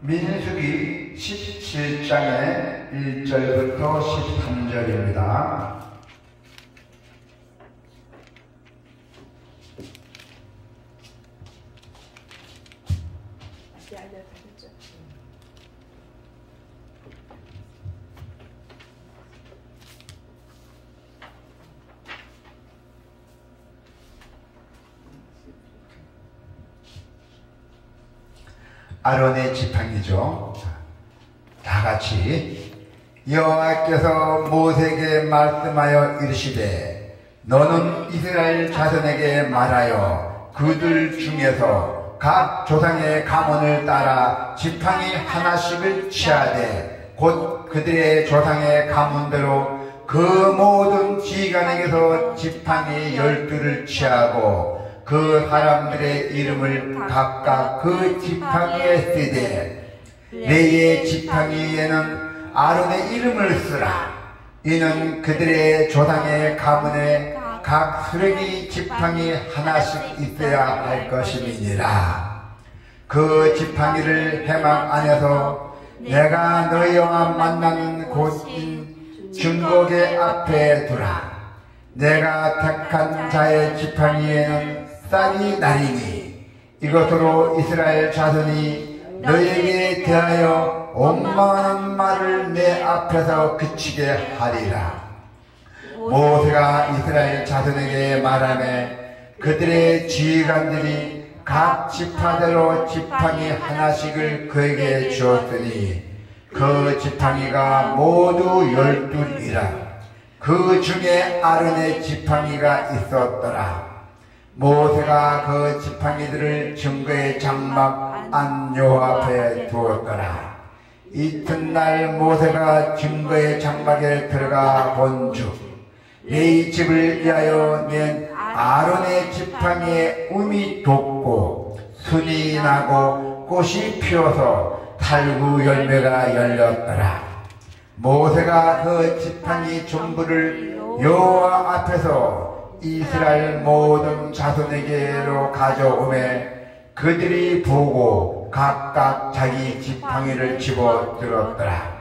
민수기 17장의 1절부터 13절입니다. 아론의 지팡이죠. 다 같이 여호와께서 모세에게 말씀하여 이르시되 너는 이스라엘 자손에게 말하여 그들 중에서 각 조상의 가문을 따라 지팡이 하나씩을 취하되 곧 그들의 조상의 가문대로 그 모든 지휘관에게서 지팡이 12를 취하고 그 사람들의 이름을 각각 그 지팡이에 쓰되 레위의 지팡이에는 아론의 이름을 쓰라. 이는 그들의 조상의 가문에 각 수레기 지팡이 하나씩 있어야 할 것임이니라. 그 지팡이를 회막 안에서 내가 너희와 만나는 곳인 증거계 앞에 두라. 내가 택한 자의 지팡이에는 쌀이 나리니 이것으로 이스라엘 자손이 너희에게 대하여 원망하는 말을 내 앞에서 그치게 하리라. 모세가 이스라엘 자손에게 말하매 그들의 지휘관들이 각 지파대로 지팡이 하나씩을 그에게 주었으니 그 지팡이가 모두 12이라. 그 중에 아론의 지팡이가 있었더라. 모세가 그 지팡이들을 증거의 장막 안 여호와 앞에 두었더라. 이튿날 모세가 증거의 장막에 들어가 본즉 레위 집을 위하여 낸 아론의 지팡이에 움이 돋고 순이 나고 꽃이 피어서 탈구 열매가 열렸더라. 모세가 그 지팡이 전부를 여호와 앞에서 이스라엘 모든 자손에게로 가져오매 그들이 보고 각각 자기 지팡이를 집어들었더라.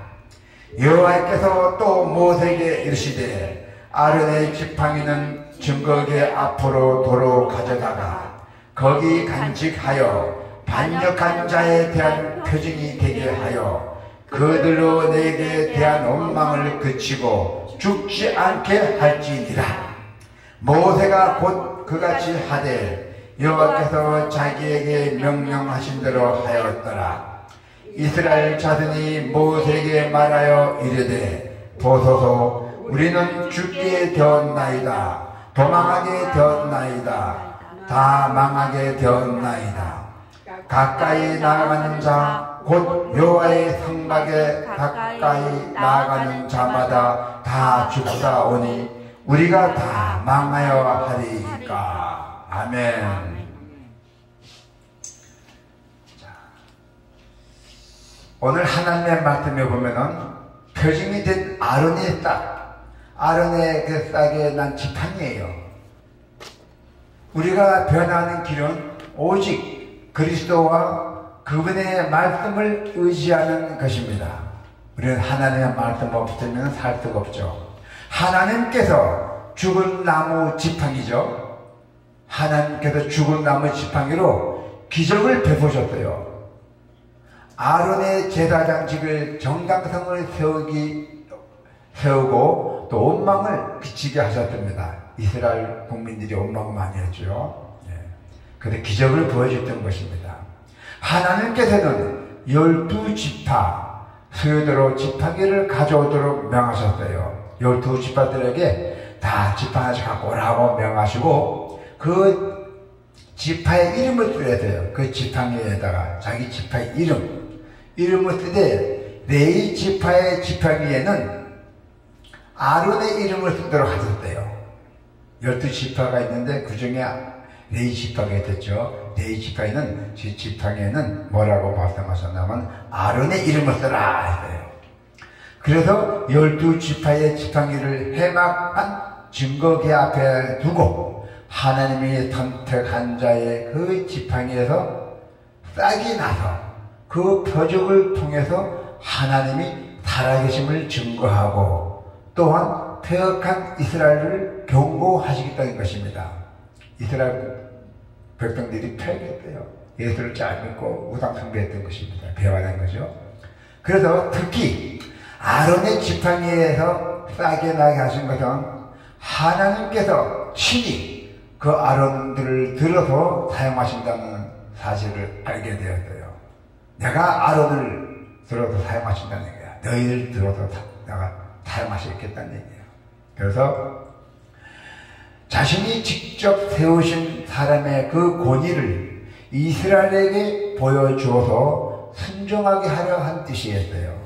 여호와께서 또 모세에게 이르시되 아론의 지팡이는 증거계 앞으로 도로 가져다가 거기 간직하여 반역한 자에 대한 표징이 되게 하여 그들로 내게 대한 원망을 그치고 죽지 않게 할지니라. 모세가 곧 그같이 하되 여호와께서 자기에게 명령하신 대로 하였더라. 이스라엘 자손이 모세에게 말하여 이르되 보소서 우리는 죽게 되었나이다. 도망하게 되었나이다. 다 망하게 되었나이다. 가까이 나아가는 자 곧 여호와의 성막에 가까이 나아가는 자마다 다 죽사오니 우리가 다 망하여 하리이까. 아멘. 자, 오늘 하나님의 말씀에 보면은 표징이 된 아론의 싹, 아론의 그 싹에 난 지팡이에요. 우리가 변화하는 길은 오직 그리스도와 그분의 말씀을 의지하는 것입니다. 우리는 하나님의 말씀 없으면 살 수가 없죠. 하나님께서 죽은 나무 지팡이죠. 하나님께서 죽은 나무 지팡이로 기적을 베푸셨어요. 아론의 제사장직을 정당성을 세우고 또 원망을 그치게 하셨습니다. 이스라엘 국민들이 원망을 많이 했죠. 그런데 기적을 보여줬던 것입니다. 하나님께서는 12지파 수요대로 지팡이를 가져오도록 명하셨어요. 12지파들에게 다 지팡이 하나씩 갖고 오라고 명하시고 그 지파의 이름을 써야 돼요. 그 지팡이에다가 자기 지파의 이름을 쓰되 레위 지파의 지팡이에는 아론의 이름을 쓰도록 하셨대요. 12지파가 있는데 그 중에 레위 지파가 있었죠. 레위 지파에는 지팡이에는 뭐라고 말씀하셨냐면 아론의 이름을 써라 했어요. 그래서 12지파의 지팡이를 회막한 증거계 앞에 두고 하나님이 선택한 자의 그 지팡이에서 싹이 나서 그 표적을 통해서 하나님이 살아계심을 증거하고 또한 퇴역한 이스라엘을 경고하시겠다는 것입니다. 이스라엘 백성들이 퇴역했대요. 예수를 잘 믿고 우상 숭배했던 것입니다. 배반한 거죠. 그래서 특히 아론의 지팡이에서 싸게 나게 하신 것은 하나님께서 친히 그 아론들을 들어서 사용하신다는 사실을 알게 되었어요. 내가 아론을 들어서 사용하신다는 얘기야. 너희를 들어서 내가 사용하시겠다는 얘기예요. 그래서 자신이 직접 세우신 사람의 그 권위를 이스라엘에게 보여주어서 순종하게 하려 한 뜻이었어요.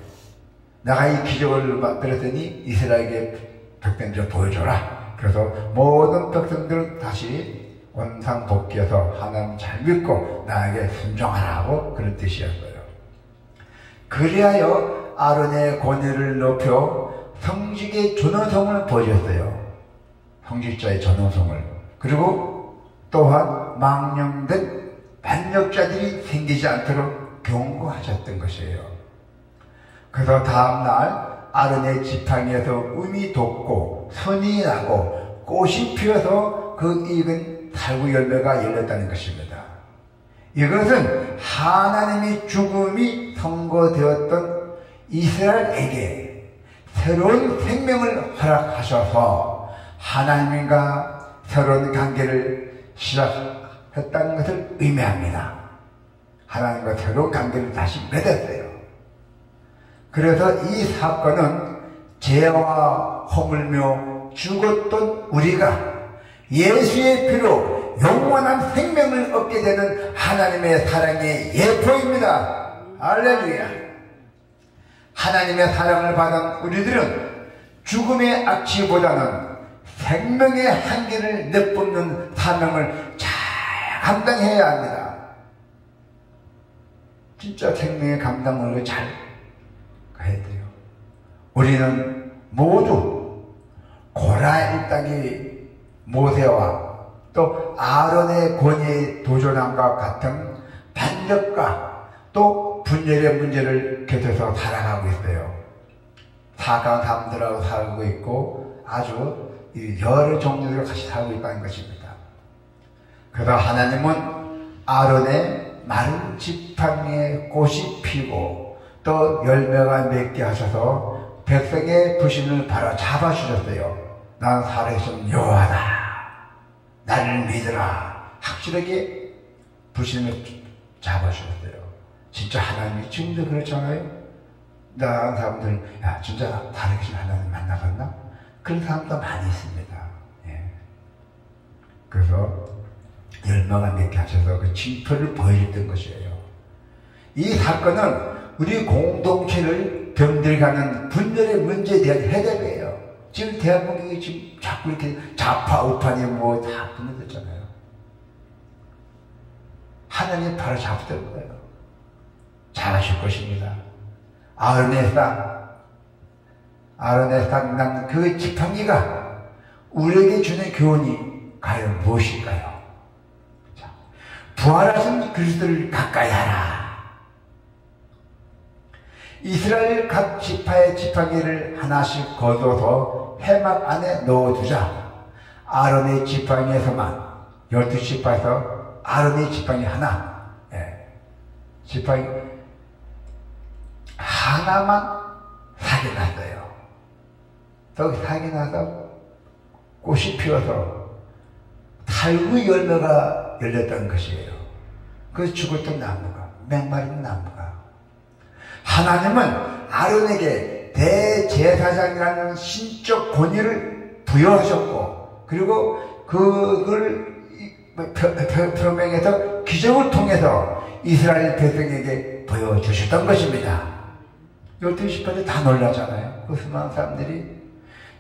내가 이 기적을 만들었더니 이스라엘에게 백성들을 보여줘라. 그래서 모든 백성들은 다시 원상복귀해서 하나님 잘 믿고 나에게 순종하라고 그런 뜻이었어요. 그리하여 아론의 권위를 높여 성직의 존엄성을 보여줬어요. 성직자의 존엄성을. 그리고 또한 망령된 반역자들이 생기지 않도록 경고하셨던 것이에요. 그래서 다음날 아론의 지팡이에서 음이 돋고 선이 나고 꽃이 피어서 그 익은 살구 열매가 열렸다는 것입니다. 이것은 하나님의 죽음이 선고되었던 이스라엘에게 새로운 생명을 허락하셔서 하나님과 새로운 관계를 시작했다는 것을 의미합니다. 하나님과 새로운 관계를 다시 맺었어요. 그래서 이 사건은 죄와 허물며 죽었던 우리가 예수의 피로 영원한 생명을 얻게 되는 하나님의 사랑의 예표입니다. 할렐루야. 하나님의 사랑을 받은 우리들은 죽음의 악취보다는 생명의 한계를 내뿜는 사명을 잘 감당해야 합니다. 진짜 생명의 감당을 잘 해야 돼요. 우리는 모두 고라 일당이 모세와 또 아론의 권위에 도전함과 같은 반역과 또 분열의 문제를 곁에서 살아가고 있어요. 사악한 사람들하고 살고 있고 아주 여러 종류들과 같이 살고 있다는 것입니다. 그래서 하나님은 아론의 마른 지팡이에 꽃이 피고 또 열매가 맺게 하셔서 백성의 부심을 바로 잡아주셨어요. 난 살아계신 여호와다. 나를 믿으라. 확실하게 부심을 잡아주셨어요. 진짜 하나님이 지금도 그렇잖아요. 나은 사람들, 야, 진짜 살아계신 하나님 만나봤나? 그런 사람도 많이 있습니다. 예. 그래서 열매가 맺게 하셔서 그 징표를 보여줬던 것이에요. 이 사건은 우리 공동체를 병들어가는 분열의 문제에 대한 해답이에요. 지금 대한민국이 지금 자꾸 이렇게 좌파, 우파니 뭐 다 분열됐잖아요. 하나님 바로 잡던 거예요. 잘하실 것입니다. 아론의 싹 난 그 지팡이가 우리에게 주는 교훈이 과연 무엇일까요? 자, 부활하신 그리스도를 가까이 하라. 이스라엘 각 지파의 지팡이를 하나씩 거둬서 해막 안에 넣어두자. 아론의 지팡이에서만 12지파에서 아론의 지팡이 하나, 지팡이 하나만 사게 났어요. 또 사게 나서 꽃이 피어서 살구 열매가 열렸던 것이에요. 그 죽었던 나무가, 맹마른 나무가. 하나님은 아론에게 대제사장이라는 신적 권위를 부여하셨고, 그리고 그걸 표명해서 기적을 통해서 이스라엘 백성에게 보여주셨던 것입니다. 12지파들 다 놀라잖아요. 그 수많은 사람들이,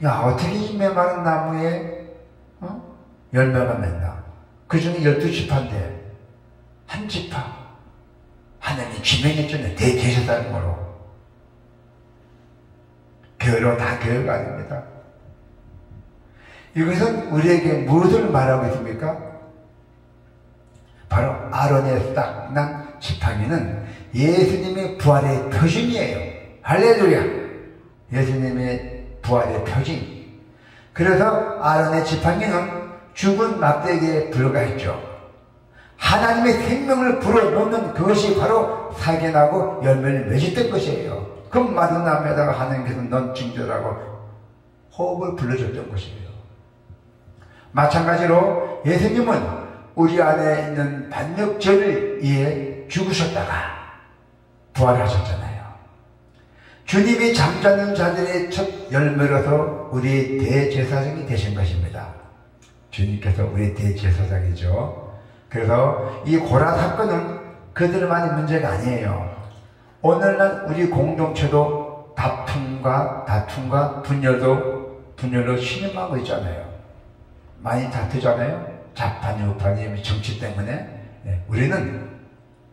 야, 어떻게 이 메마른 나무에 열매가 맺나? 그 중에 12지파인데 한 지파 하나님이 지명했잖아요. 대제사장으로. 교회로 다 교회가 아닙니다. 이것은 우리에게 무엇을 말하고 있습니까? 바로 아론의 싹 난 지팡이는 예수님의 부활의 표징이에요. 할렐루야. 예수님의 부활의 표징. 그래서 아론의 지팡이는 죽은 막대기에 불과했죠. 하나님의 생명을 불어넣는 그것이 바로 살게 나고 열매를 맺었던 것이에요. 그 마른 나무에다가 하나님께서 넌 징조라고 호흡을 불러줬던 것이에요. 마찬가지로 예수님은 우리 안에 있는 반역죄를 위해 죽으셨다가 부활하셨잖아요. 주님이 잠자는 자들의 첫 열매로서 우리의 대제사장이 되신 것입니다. 주님께서 우리의 대제사장이죠. 그래서 이 고라 사건은 그들만의 문제가 아니에요. 오늘날 우리 공동체도 다툼과 분열로 신음하고 있잖아요. 많이 다투잖아요. 좌판이 우판이 정치 때문에. 우리는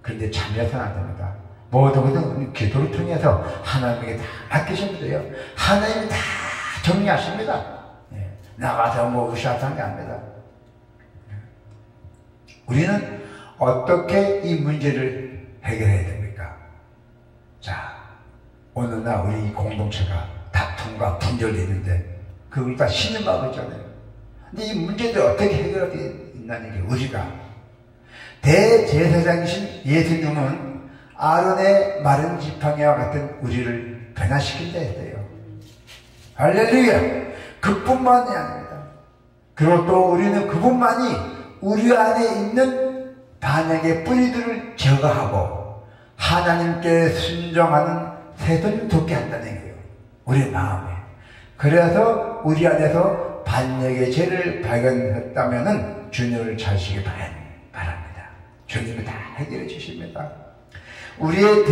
그런데 참여해서는 안 됩니다. 모든 기도를 통해서 하나님에게 다 맡기시면 돼요. 하나님이 다 정리하십니다. 나가서 뭐 으쌰으쌰한 게 아닙니다. 우리는 어떻게 이 문제를 해결해야 됩니까? 자, 오늘날 우리 공동체가 다툼과 분열이 있는데 그걸 다 신음하고 있잖아요. 근데 이 문제들 어떻게 해결할 수 있나는 게 우리가 대제사장이신 예수님은 아론의 마른 지팡이와 같은 우리를 변화시킨다 했어요. 할렐루야. 그뿐만이 아닙니다. 그리고 또 우리는 그뿐만이 우리 안에 있는 반역의 뿌리들을 제거하고 하나님께 순종하는 태도를 돋게 한다는 거예요. 우리 마음에. 그래서 우리 안에서 반역의 죄를 발견했다면 주님을 찾으시기 바랍니다. 주님이 다 해결해 주십니다. 우리의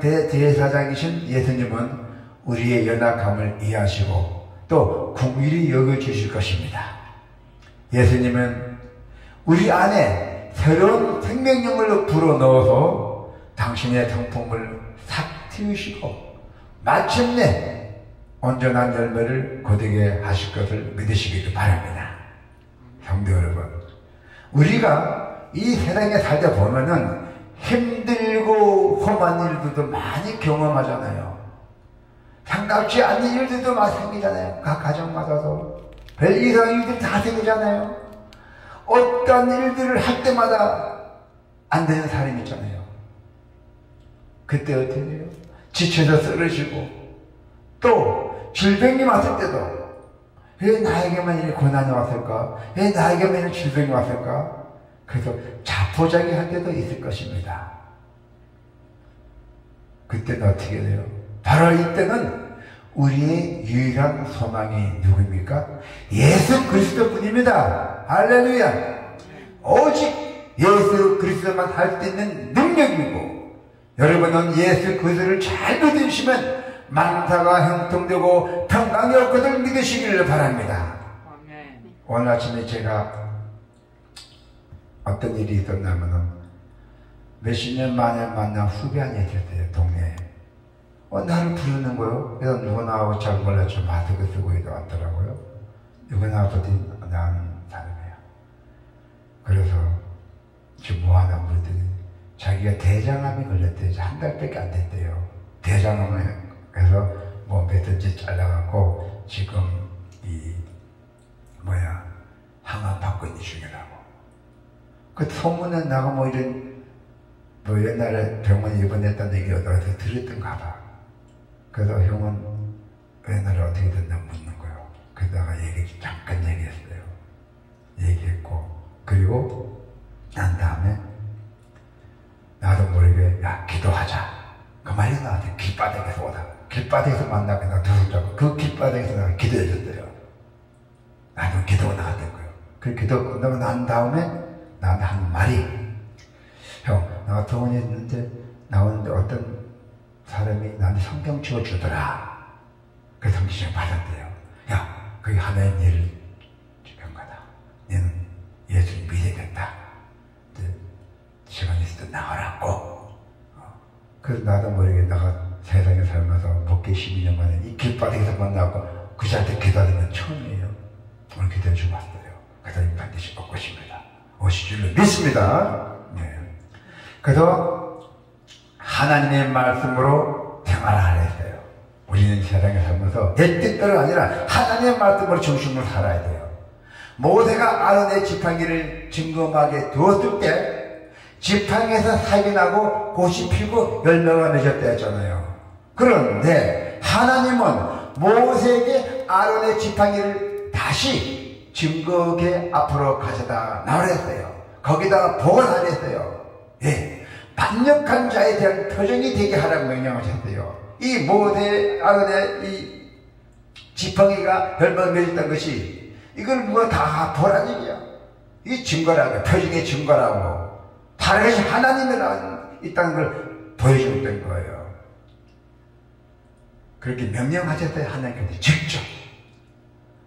대제사장이신 예수님은 우리의 연약함을 이해하시고 또 긍휼히 여겨주실 것입니다. 예수님은 우리 안에 새로운 생명력을 불어넣어서 당신의 성품을 싹 틔우시고 마침내 온전한 열매를 거두게 하실 것을 믿으시기를 바랍니다. 성도 여러분, 우리가 이 세상에 살다 보면은 힘들고 험한 일들도 많이 경험하잖아요. 상답지 않는 일들도 많이 생기잖아요. 각 가정마다도 별 이상한 일들이 다 생기잖아요. 어떤 일들을 할 때마다 안 되는 사람이 있잖아요. 그때 어떻게 해요? 지쳐서 쓰러지고 또 질병이 왔을 때도 왜 나에게만 이 고난이 왔을까? 왜 나에게만 이런 질병이 왔을까? 그래서 자포자기할 때도 있을 것입니다. 그때는 어떻게 돼요? 바로 이때는 우리의 유일한 소망이 누구입니까? 예수 그리스도뿐입니다. 할렐루야. 오직 예수 그리스도만 할 수 있는 능력이고, 여러분은 예수 그리스도를 잘 믿으시면 만사가 형통되고 평강이 올 것을 믿으시기를 바랍니다. 오늘 아침에 제가 어떤 일이 있었냐면은 몇십 년 만에 만난 후배 하나 있었어요. 동네에. 나를 부르는 거요. 그래서 누구 나하고 잘 몰랐죠. 마스크 쓰고 왔더라고요. 누구 나보다 나은 사람이에요. 그래서 지금 뭐 하나 물었더니 자기가 대장암이 걸렸대요. 한 달밖에 안 됐대요. 대장암에서 뭐 몇 대 잘라갖고 지금 항암 받고 있는 중이라고. 그 소문에 나가 옛날에 병원에 입원했다는 얘기 어디서 들었던가 봐. 그래서 형은 옛날에 어떻게 됐나 묻는 거예요. 그러다가 잠깐 얘기했어요. 얘기했고, 그리고 난 다음에 나도 모르게 기도하자. 그 말이 나한테 길바닥에서 오다. 길바닥에서 만나게 나 들어오자고. 그 길바닥에서 내가 기도해줬어요. 나도 기도가 나갔던 거예요. 그 기도 끝나고 난 다음에 나한테 한 말이, 형, 내가 병원에 있는데 나오는데 어떤 사람이 나한테 성경 찍어주더라. 그 성경 받았대요. 야, 그게 하나님 일을 한 거다. 너는 예수를 믿어야겠다. 시간 있을 때 나가라고. 그래서 나도 모르게 내가 세상에 살면서 목회 12년 만에 이 길바닥에서 만나고 그 자한테 기다리는 처음이에요. 오늘 기도해 주고 왔어요. 그래서 반드시 올 것입니다. 오실 줄로 믿습니다. 네. 그래서 하나님의 말씀으로 생활하라 했어요. 우리는 세상에 살면서 내 뜻대로 아니라 하나님의 말씀으로 중심으로 살아야 돼요. 모세가 아론의 지팡이를 징검하게 두었을 때 지팡이에서 사기 나고 꽃이 피고 열매가 맺었다 했잖아요. 그런데 하나님은 모세에게 아론의 지팡이를 다시 증거계 앞으로 가져다 나오랬어요. 거기다가 보관하랬어요. 예, 반역한 자에 대한 표정이 되게 하라고 명령하셨어요. 이 모세 아론의 이 지팡이가 열매를 맺었다는 것이 이걸 누가 다 보란 얘기야. 이 증거라고, 표정의 증거라고. 다른 하나님이라는 있다는 걸 보여줬던 거예요. 그렇게 명령하셨어요. 하나님께서 직접.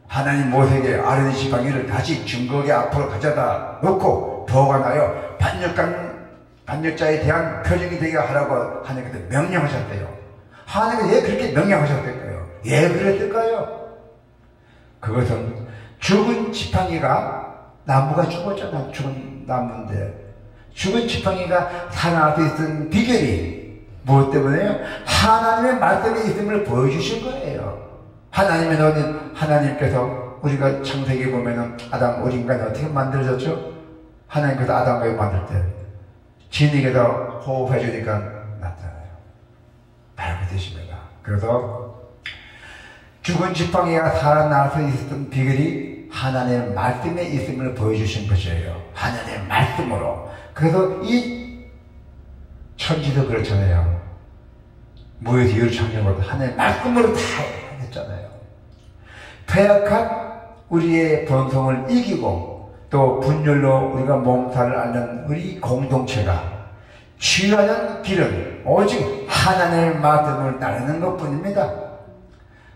하나님 모세에게 아론의 지팡이를 다시 증거계 앞으로 가져다 놓고 보관하여 반역자에 대한 표정이 되게 하라고 하나님께서 명령하셨대요. 하나님께서 왜 그렇게 명령하셨을까요? 왜 그랬을까요? 그것은 죽은 지팡이가, 나무가 죽었잖아. 죽은 나무인데 죽은 지팡이가 살아날 수 있는 비결이 무엇 때문에요? 하나님의 말씀이 있음을 보여주신 거예요. 하나님께서 우리가 창세기 보면은 아담, 우리 인간이 어떻게 만들어졌죠? 하나님께서 아담과 eve 만들 때 진에게서 호흡해 주니까 나타나요. 바로 그 뜻입니다. 그래서 죽은 지팡이가 살아날 수 있었던 비결이 하나님의 말씀에 있음을 보여주신 것이에요. 하나님의 말씀으로. 그래서 이 천지도 그렇잖아요. 무에서 유를 창조한 것도 하나님의 말씀으로 다 했잖아요. 패역한 우리의 본성을 이기고 또 분열로 우리가 몸살을 앓는 우리 공동체가 취하는 길은 오직 하나님의 말씀을 따르는 것뿐입니다.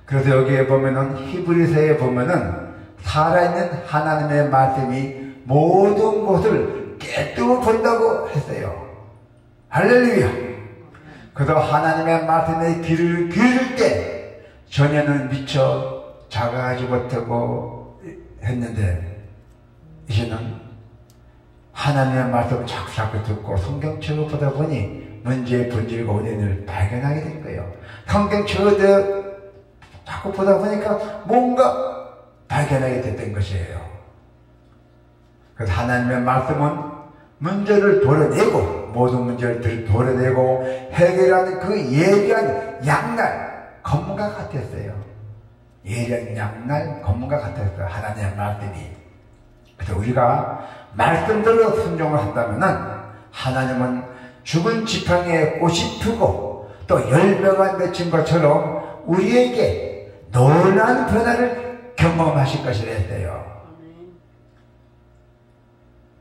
그래서 여기에 보면은 히브리서에 보면은 살아있는 하나님의 말씀이 모든 것을 깨뜨려 본다고 했어요. 할렐루야. 그래서 하나님의 말씀에 귀를 기울일 때 전에는 미처 작아하지 못하고 했는데 이제는 하나님의 말씀을 자꾸 듣고 성경책을 보다 보니 문제의 본질과 원인을 발견하게 된 거예요. 성경책을 자꾸 보다 보니까 뭔가 발견하게 됐던 것이에요. 그래서 하나님의 말씀은 문제를 도려내고 모든 문제를 도려내고 해결하는 그 예리한 양날 검과 같았어요. 예리한 양날 검과 같았어요. 하나님의 말씀이. 그래서 우리가 말씀대로 순종을 한다면은 하나님은 죽은 지팡이에 꽃이 피고 또 열매가 맺힌 것처럼 우리에게 놀라운 변화를 경험하실 것이라 했어요.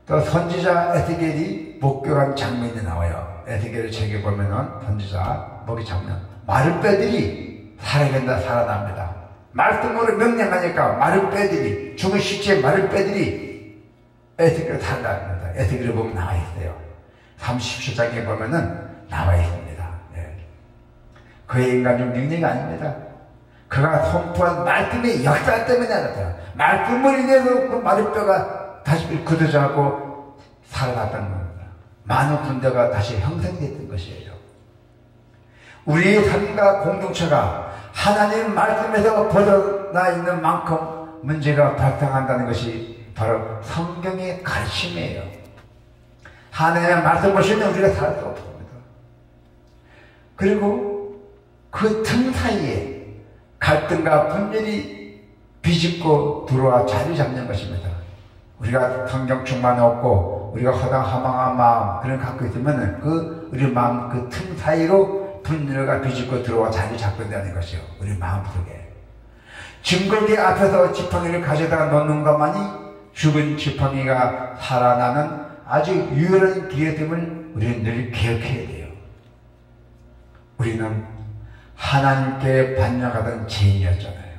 또 선지자 에스겔이 목격한 장면이 나와요. 에스겔 책에 보면은 선지자 목이 장면, 마른 뼈들이 살아납니다. 말씀으로 명령하니까 마른 뼈들이, 죽은 시체의 마른 뼈들이 에스겔을 살아납니다. 에스겔을 보면 나와 있어요. 37장에 보면은 나와 있습니다. 네. 그의 인간적 능력이 아닙니다. 그가 선포한 말씀의 역사 때문에 나타나요. 말씀을 인해서 그 마른 뼈가 다시 굳어져가고 살아났다는 겁니다. 많은 군대가 다시 형성됐던 것이에요. 우리의 삶과 공동체가 하나님의 말씀에서 벗어나 있는 만큼 문제가 발생한다는 것이 바로 성경의 가르침이에요. 하나님의 말씀 없이는 우리가 살 수 없습니다. 그리고 그 틈 사이에 갈등과 분열이 비집고 들어와 자리 잡는 것입니다. 우리가 성경 충만 없고 우리가 허당하망한 마음 그런 거 갖고 있으면 우리 마음 그 틈 사이로 분열과 비집고 들어와 자리 잡고 있다는 것이요. 우리 마음속에. 증거기 앞에서 지팡이를 가져다 놓는 것만이 죽은 지팡이가 살아나는 아주 유일한 기회됨을 우리는 늘 기억해야 돼요. 우리는 하나님께 반역하던 죄인이었잖아요.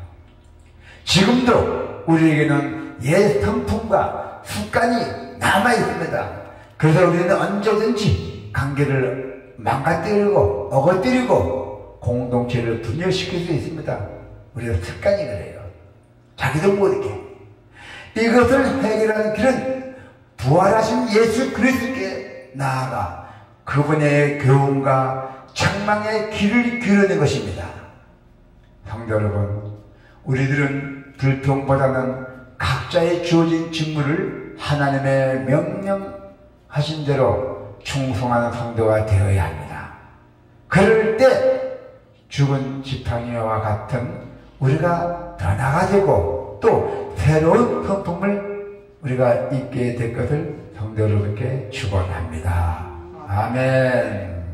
지금도 우리에게는 옛 성품과 습관이 남아있습니다. 그래서 우리는 언제든지 관계를 망가뜨리고 어거뜨리고 공동체를 분열시킬 수 있습니다. 우리가 습관이 그래요. 자기도 모르게. 이것을 해결하는 길은 부활하신 예수 그리스도께 나아가 그분의 교훈과 책망의 길을 기르는 것입니다. 성도 여러분, 우리들은 불평보다는 각자의 주어진 직무를 하나님의 명령하신 대로 충성하는 성도가 되어야 합니다. 그럴 때 죽은 지팡이와 같은 우리가 변화가 되고 또 새로운 성품을 우리가 입게 될 것을 성도 여러분께 축원합니다. 아멘.